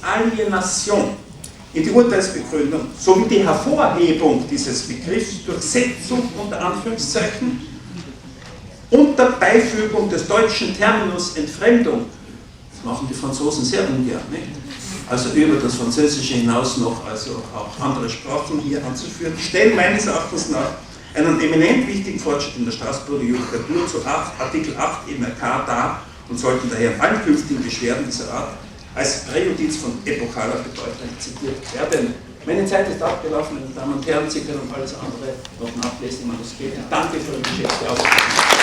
Alienation in die Urteilsbegründung sowie die Hervorhebung dieses Begriffs durch Setzung unter Anführungszeichen unter Beifügung des deutschen Terminus Entfremdung, das machen die Franzosen sehr ungern, nicht? Also über das Französische hinaus noch also auch andere Sprachen hier anzuführen, stellen meines Erachtens nach einen eminent wichtigen Fortschritt in der Straßburger Judikatur zu Artikel 8 MRK dar und sollten daher in allen künftigen Beschwerden dieser Art als Präjudiz von epochaler Bedeutung zitiert werden. Meine Zeit ist abgelaufen, meine Damen und Herren, Sie können alles andere noch nachlesen im Manuskript. Danke für Ihre geschätzte Aufmerksamkeit.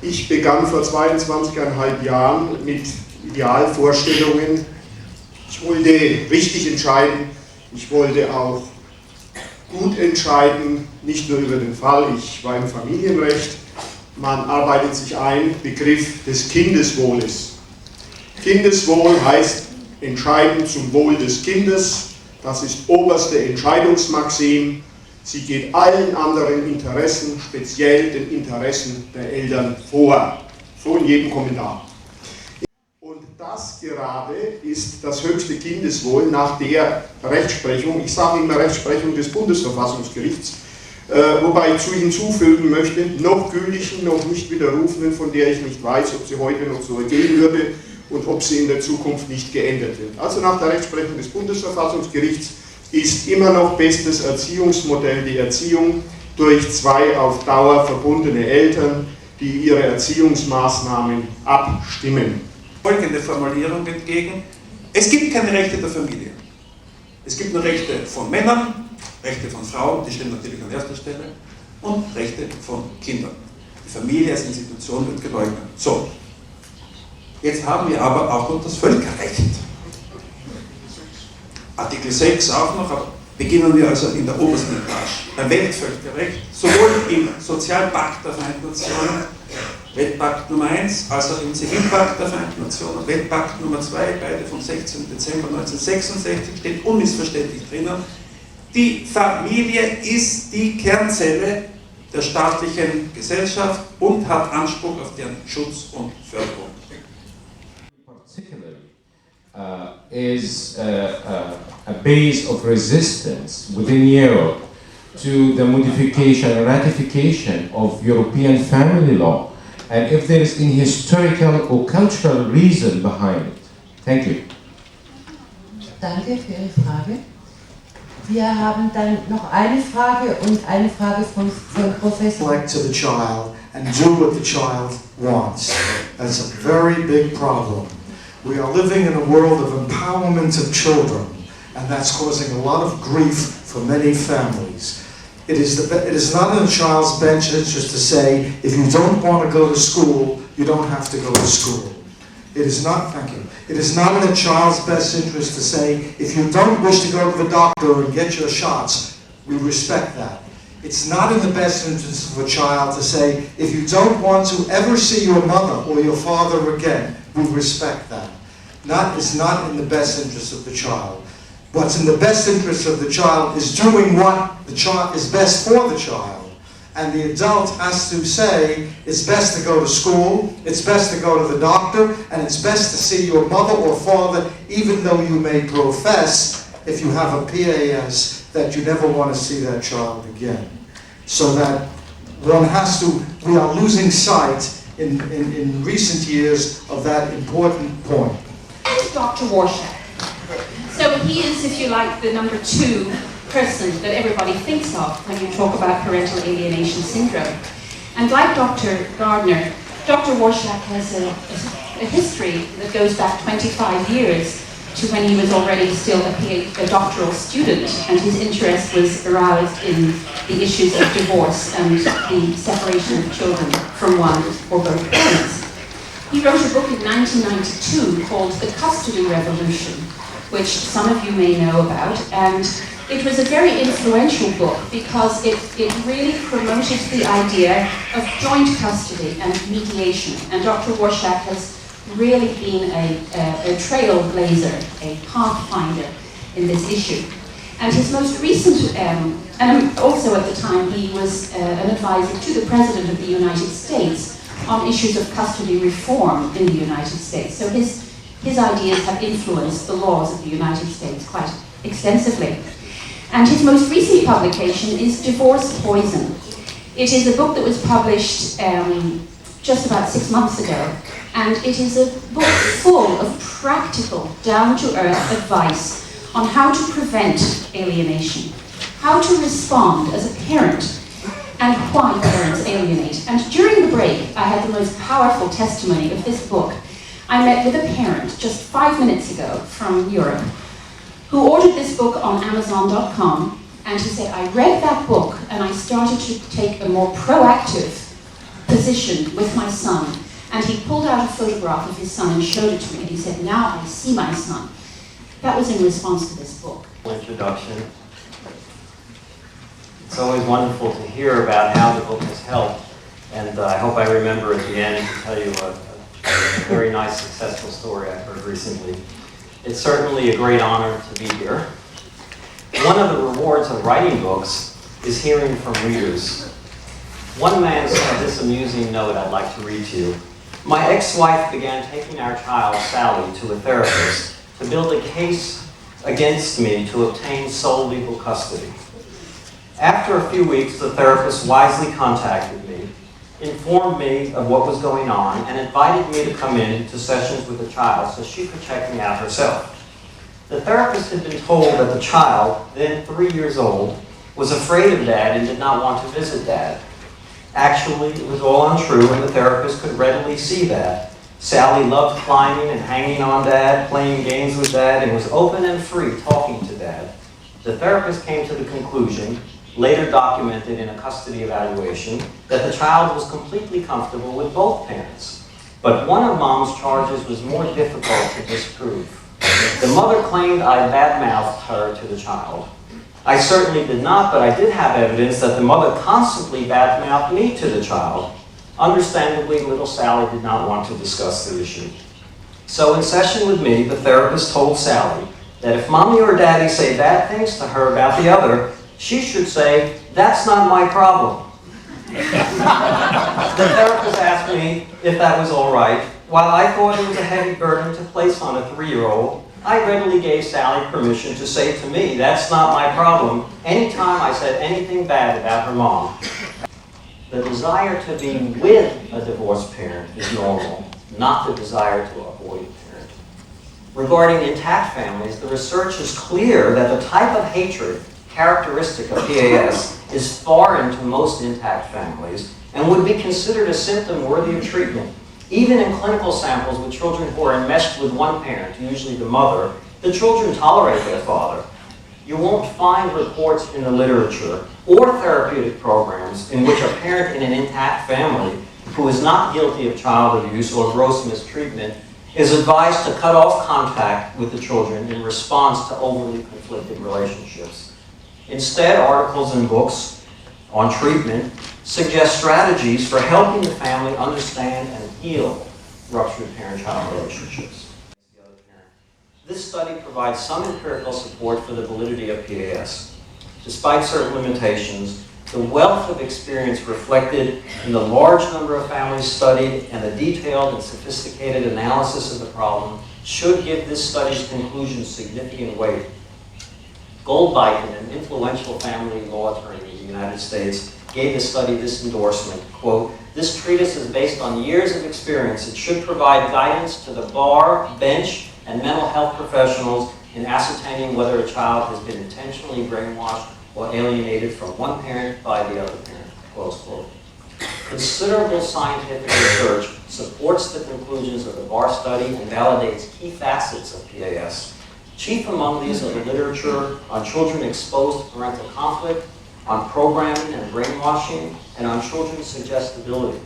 Ich begann vor 22,5 Jahren mit Idealvorstellungen. Ich wollte richtig entscheiden, ich wollte auch gut entscheiden, nicht nur über den Fall, ich war im Familienrecht. Man arbeitet sich ein, Begriff des Kindeswohles. Kindeswohl heißt entscheiden zum Wohl des Kindes, das ist oberste Entscheidungsmaxim. Sie geht allen anderen Interessen, speziell den Interessen der Eltern vor. So in jedem Kommentar. Und das gerade ist das höchste Kindeswohl nach der Rechtsprechung, ich sage immer Rechtsprechung des Bundesverfassungsgerichts, wobei ich hinzufügen möchte, noch gültigen, noch nicht widerrufenen, von der ich nicht weiß, ob sie heute noch so ergehen würde und ob sie in der Zukunft nicht geändert wird. Also nach der Rechtsprechung des Bundesverfassungsgerichts ist immer noch bestes Erziehungsmodell die Erziehung durch zwei auf Dauer verbundene Eltern, die ihre Erziehungsmaßnahmen abstimmen. Folgende Formulierung entgegen: Es gibt keine Rechte der Familie. Es gibt nur Rechte von Männern, Rechte von Frauen, die stehen natürlich an erster Stelle, und Rechte von Kindern. Die Familie als Institution wird geleugnet. So, jetzt haben wir aber auch noch das Völkerrecht. Artikel 6 auch noch, aber beginnen wir also in der obersten Etage. Beim Weltvölkerrecht, sowohl im Sozialpakt der Vereinten Nationen, Weltpakt Nummer 1, als auch im Zivilpakt der Vereinten Nationen, Weltpakt Nummer 2, beide vom 16. Dezember 1966, steht unmissverständlich drinnen, die Familie ist die Kernzelle der staatlichen Gesellschaft und hat Anspruch auf deren Schutz und Förderung. Is a base of resistance within Europe to the modification and ratification of European family law, and if there is any historical or cultural reason behind it. Thank you. Danke für Ihre Frage. Wir haben dann noch eine Frage und eine Frage von Professor. To the child and do what the child wants. That's a very big problem. We are living in a world of empowerment of children, and that's causing a lot of grief for many families. It is not in a child's best interest to say, if you don't want to go to school, you don't have to go to school. It is not, thank you. It is not in a child's best interest to say, if you don't wish to go to the doctor and get your shots, we respect that. It's not in the best interest of a child to say, if you don't want to ever see your mother or your father again, we respect that. It's not in the best interest of the child. What's in the best interest of the child is doing what the child is best for the child. And the adult has to say, it's best to go to school, it's best to go to the doctor, and it's best to see your mother or father, even though you may profess, if you have a PAS, that you never want to see that child again. So that one has to, we are losing sight in recent years of that important point. Dr. Warshak. So he is, if you like, the number 2 person that everybody thinks of when you talk about parental alienation syndrome. And like Dr. Gardner, Dr. Warshak has a history that goes back 25 years to when he was already still a doctoral student, and his interest was aroused in the issues of divorce and the separation of children from one or both parents. He wrote a book in 1992 called The Custody Revolution, which some of you may know about, and it was a very influential book because it really promoted the idea of joint custody and mediation, and Dr. Warshak has really been a trailblazer, a pathfinder in this issue. And his most recent, and also at the time he was an advisor to the President of the United States on issues of custody reform in the United States. So his ideas have influenced the laws of the United States quite extensively. And his most recent publication is Divorce Poison. It is a book that was published just about 6 months ago, and it is a book full of practical, down-to-earth advice on how to prevent alienation, how to respond as a parent, and why parents alienate. And during the break, I had the most powerful testimony of this book. I met with a parent just 5 minutes ago from Europe who ordered this book on Amazon.com, and he said, I read that book and I started to take a more proactive position with my son. And he pulled out a photograph of his son and showed it to me, and he said, now I see my son. That was in response to this book. Introduction. It's always wonderful to hear about how the book has helped, and I hope I remember at the end to tell you a very nice, successful story I heard recently. It's certainly a great honor to be here. One of the rewards of writing books is hearing from readers. One man sent this amusing note I'd like to read to you. My ex-wife began taking our child, Sally, to a therapist to build a case against me to obtain sole legal custody. After a few weeks, the therapist wisely contacted me, informed me of what was going on, and invited me to come in to sessions with the child so she could check me out herself. The therapist had been told that the child, then 3 years old, was afraid of Dad and did not want to visit Dad. Actually, it was all untrue, and the therapist could readily see that. Sally loved climbing and hanging on Dad, playing games with Dad, and was open and free talking to Dad. The therapist came to the conclusion, later documented in a custody evaluation, that the child was completely comfortable with both parents. But one of Mom's charges was more difficult to disprove. The mother claimed I badmouthed her to the child. I certainly did not, but I did have evidence that the mother constantly badmouthed me to the child. Understandably, little Sally did not want to discuss the issue. So in session with me, the therapist told Sally that if Mommy or Daddy say bad things to her about the other, she should say, that's not my problem. The therapist asked me if that was all right. While I thought it was a heavy burden to place on a 3-year-old, I readily gave Sally permission to say to me, that's not my problem, anytime I said anything bad about her mom. The desire to be with a divorced parent is normal, not the desire to avoid a parent. Regarding intact families, the research is clear that the type of hatred characteristic of PAS is foreign to most intact families and would be considered a symptom worthy of treatment. Even in clinical samples with children who are enmeshed with one parent, usually the mother, the children tolerate their father. You won't find reports in the literature or therapeutic programs in which a parent in an intact family who is not guilty of child abuse or gross mistreatment is advised to cut off contact with the children in response to overly conflicted relationships. Instead, articles and books on treatment suggest strategies for helping the family understand and heal ruptured parent-child relationships. This study provides some empirical support for the validity of PAS. Despite certain limitations, the wealth of experience reflected in the large number of families studied and the detailed and sophisticated analysis of the problem should give this study's conclusions significant weight. Goldbeichen, an influential family law attorney in the United States, gave the study this endorsement, quote, "This treatise is based on years of experience. It should provide guidance to the bar, bench, and mental health professionals in ascertaining whether a child has been intentionally brainwashed or alienated from one parent by the other parent," close quote. Considerable scientific research supports the conclusions of the bar study and validates key facets of PAS. Chief among these are the literature on children exposed to parental conflict, on programming and brainwashing, and on children's suggestibility.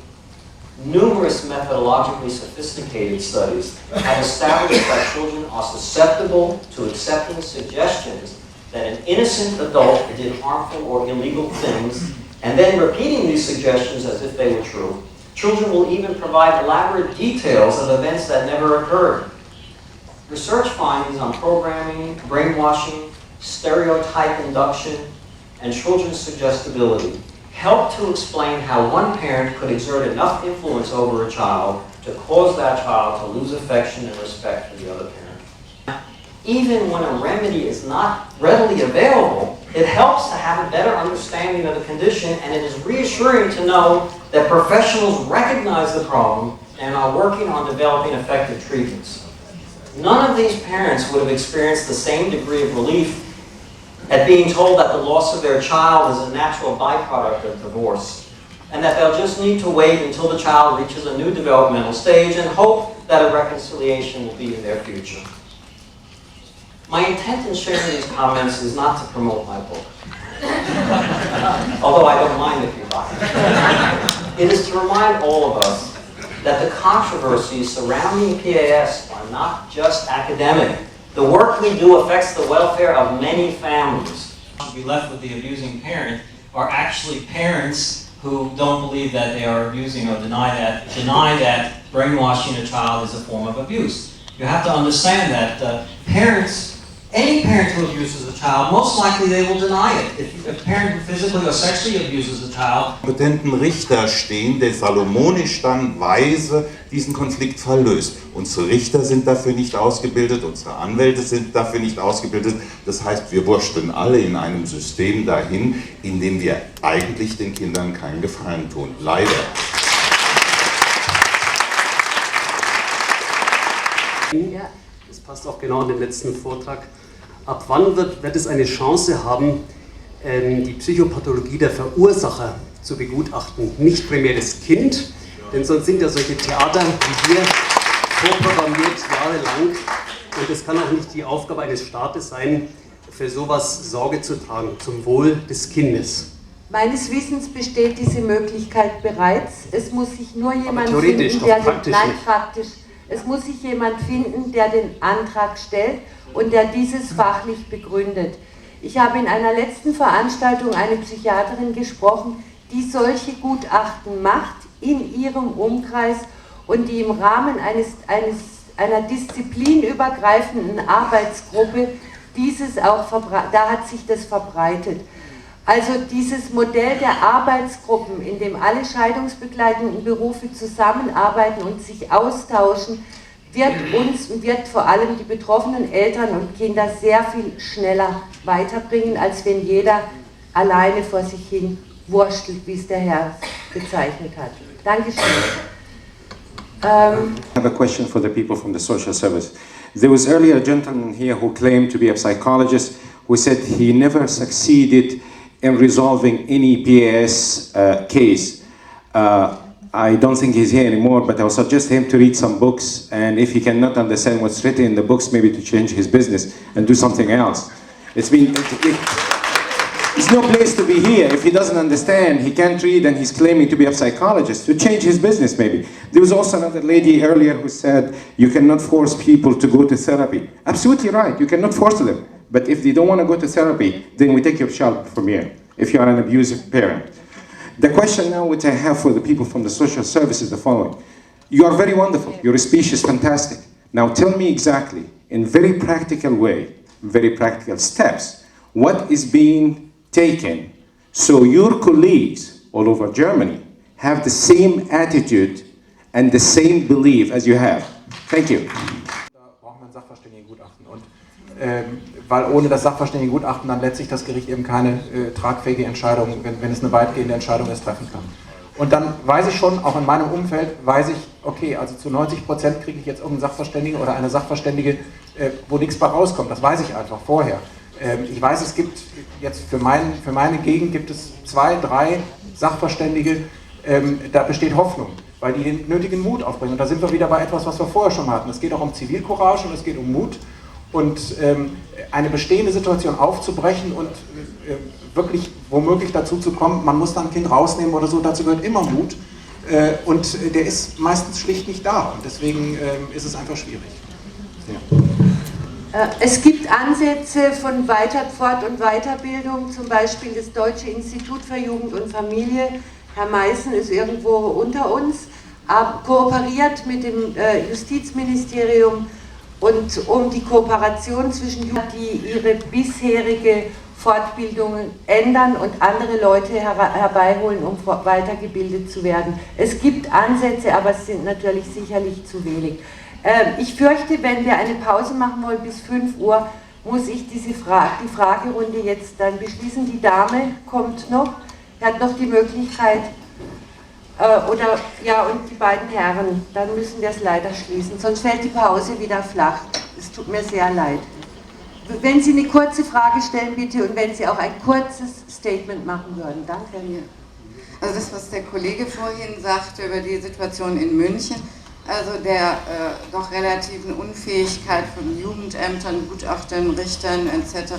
Numerous methodologically sophisticated studies have established that children are susceptible to accepting suggestions that an innocent adult did harmful or illegal things, and then repeating these suggestions as if they were true. Children will even provide elaborate details of events that never occurred. Research findings on programming, brainwashing, stereotype induction, and children's suggestibility help to explain how one parent could exert enough influence over a child to cause that child to lose affection and respect for the other parent. Even when a remedy is not readily available, it helps to have a better understanding of the condition, and it is reassuring to know that professionals recognize the problem and are working on developing effective treatments. None of these parents would have experienced the same degree of relief at being told that the loss of their child is a natural byproduct of divorce, and that they'll just need to wait until the child reaches a new developmental stage and hope that a reconciliation will be in their future. My intent in sharing these comments is not to promote my book, although I don't mind if you buy it. It is to remind all of us that the controversies surrounding PAS are not just academic. The work we do affects the welfare of many families. To be left with the abusing parent are actually parents who don't believe that they are abusing or deny that brainwashing a child is a form of abuse. You have to understand that any parent who abuses a child, most likely they will deny it. If a parent who physically or sexually abuses a child, kompetenten Richter stehen, der salomonisch dann weise diesen Konfliktfall löst. Unsere Richter sind dafür nicht ausgebildet, unsere Anwälte sind dafür nicht ausgebildet. Das heißt, wir wursteln alle in einem System dahin, in dem wir eigentlich den Kindern keinen Gefallen tun. Leider. Ja. Das passt auch genau in den letzten Vortrag. Ab wann wird es eine Chance haben, die Psychopathologie der Verursacher zu begutachten? Nicht primär das Kind, denn sonst sind ja solche Theater wie hier vorprogrammiert jahrelang. Und es kann auch nicht die Aufgabe eines Staates sein, für sowas Sorge zu tragen, zum Wohl des Kindes. Meines Wissens besteht diese Möglichkeit bereits. Es muss sich nur jemand finden, Es muss sich jemand finden, der den Antrag stellt und der dieses fachlich begründet. Ich habe in einer letzten Veranstaltung eine Psychiaterin gesprochen, die solche Gutachten macht in ihrem Umkreis und die im Rahmen einer disziplinübergreifenden Arbeitsgruppe da hat sich das verbreitet. Also dieses Modell der Arbeitsgruppen, in dem alle scheidungsbegleitenden Berufe zusammenarbeiten und sich austauschen, wird vor allem die betroffenen Eltern und Kinder sehr viel schneller weiterbringen, als wenn jeder alleine vor sich hin wurstelt, wie es der Herr bezeichnet hat. Dankeschön. I have a question for the people from the social service. There was earlier a gentleman here who claimed to be a psychologist who said he never succeeded in resolving any PAS case. I don't think he's here anymore, but I would suggest him to read some books, and if he cannot understand what's written in the books, maybe to change his business and do something else. It's no place to be here. If he doesn't understand, he can't read, and he's claiming to be a psychologist, to change his business maybe. There was also another lady earlier who said you cannot force people to go to therapy. Absolutely right, you cannot force them. But if they don't want to go to therapy, then we take your child from here, if you are an abusive parent. The question now which I have for the people from the social service is the following. You are very wonderful, your speech is fantastic. Now tell me exactly, in very practical way, very practical steps, what is being taken so your colleagues all over Germany have the same attitude and the same belief as you have. Thank you. Weil ohne das Sachverständigengutachten dann letztlich das Gericht eben keine tragfähige Entscheidung, wenn es eine weitgehende Entscheidung ist, treffen kann. Und dann weiß ich schon, auch in meinem Umfeld, okay, also zu 90% kriege ich jetzt irgendeinen Sachverständigen oder eine Sachverständige, wo nichts bei rauskommt. Das weiß ich einfach vorher. Ich weiß, es gibt jetzt für meine Gegend gibt es 2, 3 Sachverständige, da besteht Hoffnung, weil die den nötigen Mut aufbringen. Und da sind wir wieder bei etwas, was wir vorher schon hatten. Es geht auch um Zivilcourage und es geht um Mut. Und eine bestehende Situation aufzubrechen und wirklich womöglich dazu zu kommen, man muss dann ein Kind rausnehmen oder so, dazu gehört immer Mut. Und der ist meistens schlicht nicht da und deswegen ist es einfach schwierig. Ja. Es gibt Ansätze von Fort- und Weiterbildung, zum Beispiel das Deutsche Institut für Jugend und Familie. Herr Meißen ist irgendwo unter uns, kooperiert mit dem Justizministerium und um die Kooperation zwischen Jugendlichen, die ihre bisherige Fortbildungen ändern und andere Leute herbeiholen, um weitergebildet zu werden. Es gibt Ansätze, aber es sind natürlich sicherlich zu wenig. Ich fürchte, wenn wir eine Pause machen wollen bis 5 Uhr, muss ich die Fragerunde jetzt dann beschließen. Die Dame kommt noch, hat noch die Möglichkeit, und die beiden Herren, dann müssen wir es leider schließen, sonst fällt die Pause wieder flach. Es tut mir sehr leid. Wenn Sie eine kurze Frage stellen, bitte, und wenn Sie auch ein kurzes Statement machen würden. Danke. Also das, was der Kollege vorhin sagte über die Situation in München, also der doch relativen Unfähigkeit von Jugendämtern, Gutachtern, Richtern etc.,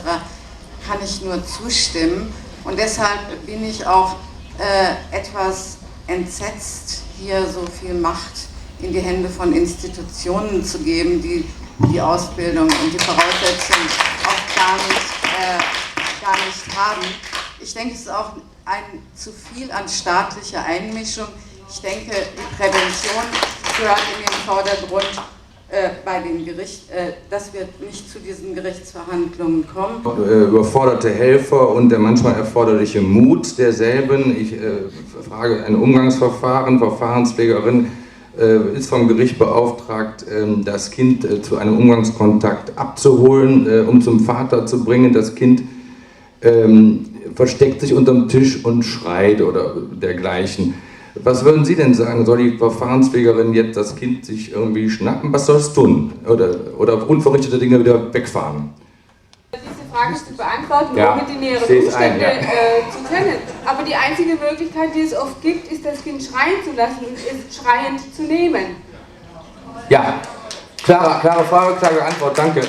kann ich nur zustimmen. Und deshalb bin ich auch etwas entsetzt, hier so viel Macht in die Hände von Institutionen zu geben, die die Ausbildung und die Voraussetzungen auch gar nicht haben. Ich denke, es ist auch ein zu viel an staatlicher Einmischung. Ich denke, die Prävention gehört in den Vordergrund bei den Gerichten. Das wird nicht zu diesen Gerichtsverhandlungen kommen. Überforderte Helfer und der manchmal erforderliche Mut derselben. Ich frage ein Umgangsverfahren, Verfahrenspflegerin ist vom Gericht beauftragt, das Kind zu einem Umgangskontakt abzuholen, um zum Vater zu bringen. Das Kind versteckt sich unterm Tisch und schreit oder dergleichen. Was würden Sie denn sagen? Soll die Verfahrenspflegerin jetzt das Kind sich irgendwie schnappen? Was soll es tun? Oder unverrichtete Dinge wieder wegfahren? Diese Frage zu beantworten, ohne die näheren Umstände zu kennen. Aber die einzige Möglichkeit, die es oft gibt, ist, das Kind schreien zu lassen und es schreiend zu nehmen. Ja, klare Frage, klare Antwort, danke.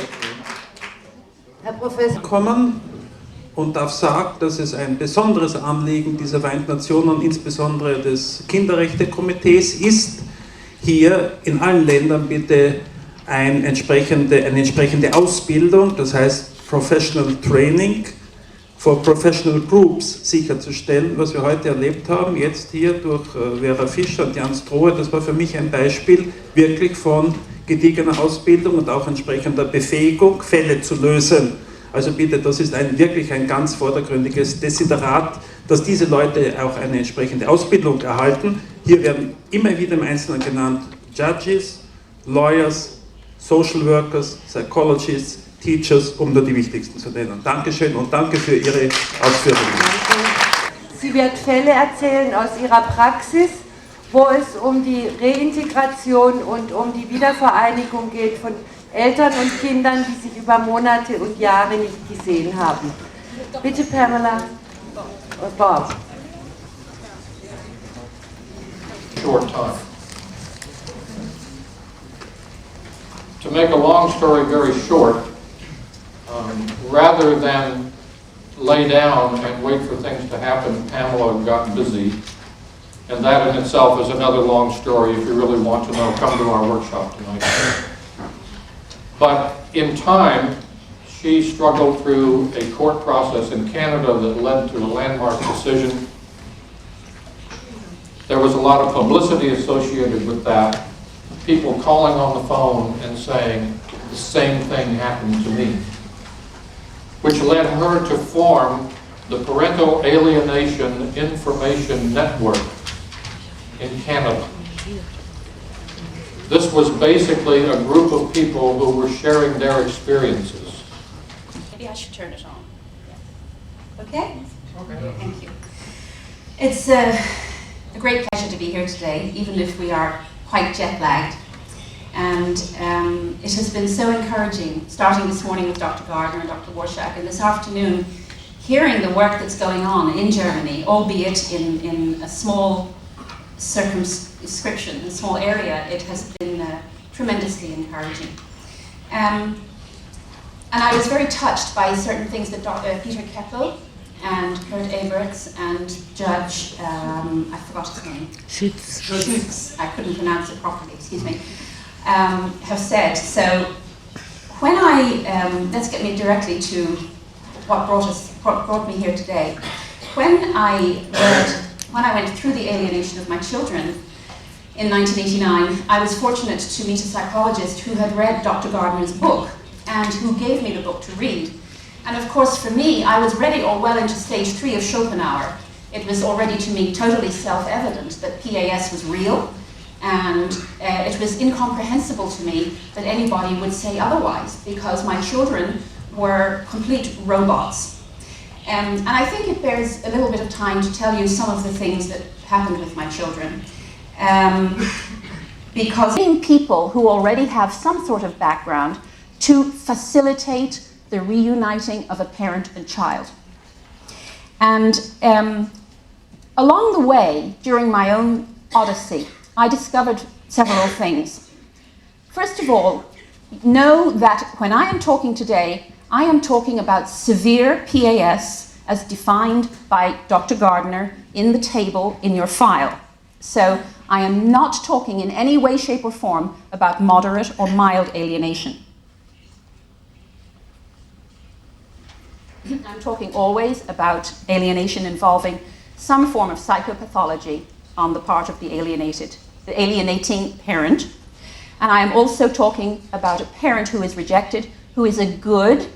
Herr Professor. Kommen und darf sagen, dass es ein besonderes Anliegen dieser Vereinten Nationen, insbesondere des Kinderrechtekomitees, ist, hier in allen Ländern bitte eine entsprechende Ausbildung, das heißt Professional Training for Professional Groups sicherzustellen, was wir heute erlebt haben, jetzt hier durch Vera Fischer und Jan Strohe. Das war für mich ein Beispiel wirklich von gediegener Ausbildung und auch entsprechender Befähigung, Fälle zu lösen. Also bitte, das ist wirklich ein ganz vordergründiges Desiderat, dass diese Leute auch eine entsprechende Ausbildung erhalten. Hier werden immer wieder im Einzelnen genannt Judges, Lawyers, Social Workers, Psychologists, Teachers, um nur die wichtigsten zu nennen. Dankeschön und danke für Ihre Ausführungen. Sie wird Fälle erzählen aus ihrer Praxis, wo es um die Reintegration und um die Wiedervereinigung geht von Eltern und Kindern, die sich über Monate und Jahre nicht gesehen haben. Bitte, Pamela. Bob. Short time. To make a long story very short, rather than lay down and wait for things to happen, Pamela got busy. And that in itself is another long story. If you really want to know, come to our workshop tonight. But in time, she struggled through a court process in Canada that led to a landmark decision. There was a lot of publicity associated with that. People calling on the phone and saying, the same thing happened to me. Which led her to form the Parental Alienation Information Network in Canada. This was basically a group of people who were sharing their experiences. Maybe I should turn it on. Okay? Okay. Thank you. It's a great pleasure to be here today, even if we are quite jet-lagged. And it has been so encouraging, starting this morning with Dr. Gardner and Dr. Warshak, and this afternoon, hearing the work that's going on in Germany, albeit in a small circumscription, a small area. It has been tremendously encouraging. And I was very touched by certain things that Peter Keppel and Kurt Eberts and Judge, I forgot his name. Schütz. I couldn't pronounce it properly, excuse me. Have said. So when let's get me directly to what brought me here today. When I went through the alienation of my children in 1989, I was fortunate to meet a psychologist who had read Dr. Gardner's book and who gave me the book to read. And of course, for me, I was ready or well into stage 3 of Schopenhauer. It was already to me totally self-evident that PAS was real, and it was incomprehensible to me that anybody would say otherwise, because my children were complete robots. And I think it bears a little bit of time to tell you some of the things that happened with my children. Because people who already have some sort of background to facilitate the reuniting of a parent and child. And along the way, during my own odyssey, I discovered several things. First of all, know that when I am talking today, I am talking about severe PAS as defined by Dr. Gardner in the table in your file. So I am not talking in any way, shape, or form about moderate or mild alienation. I'm talking always about alienation involving some form of psychopathology on the part of the alienating parent. And I am also talking about a parent who is rejected, who is a good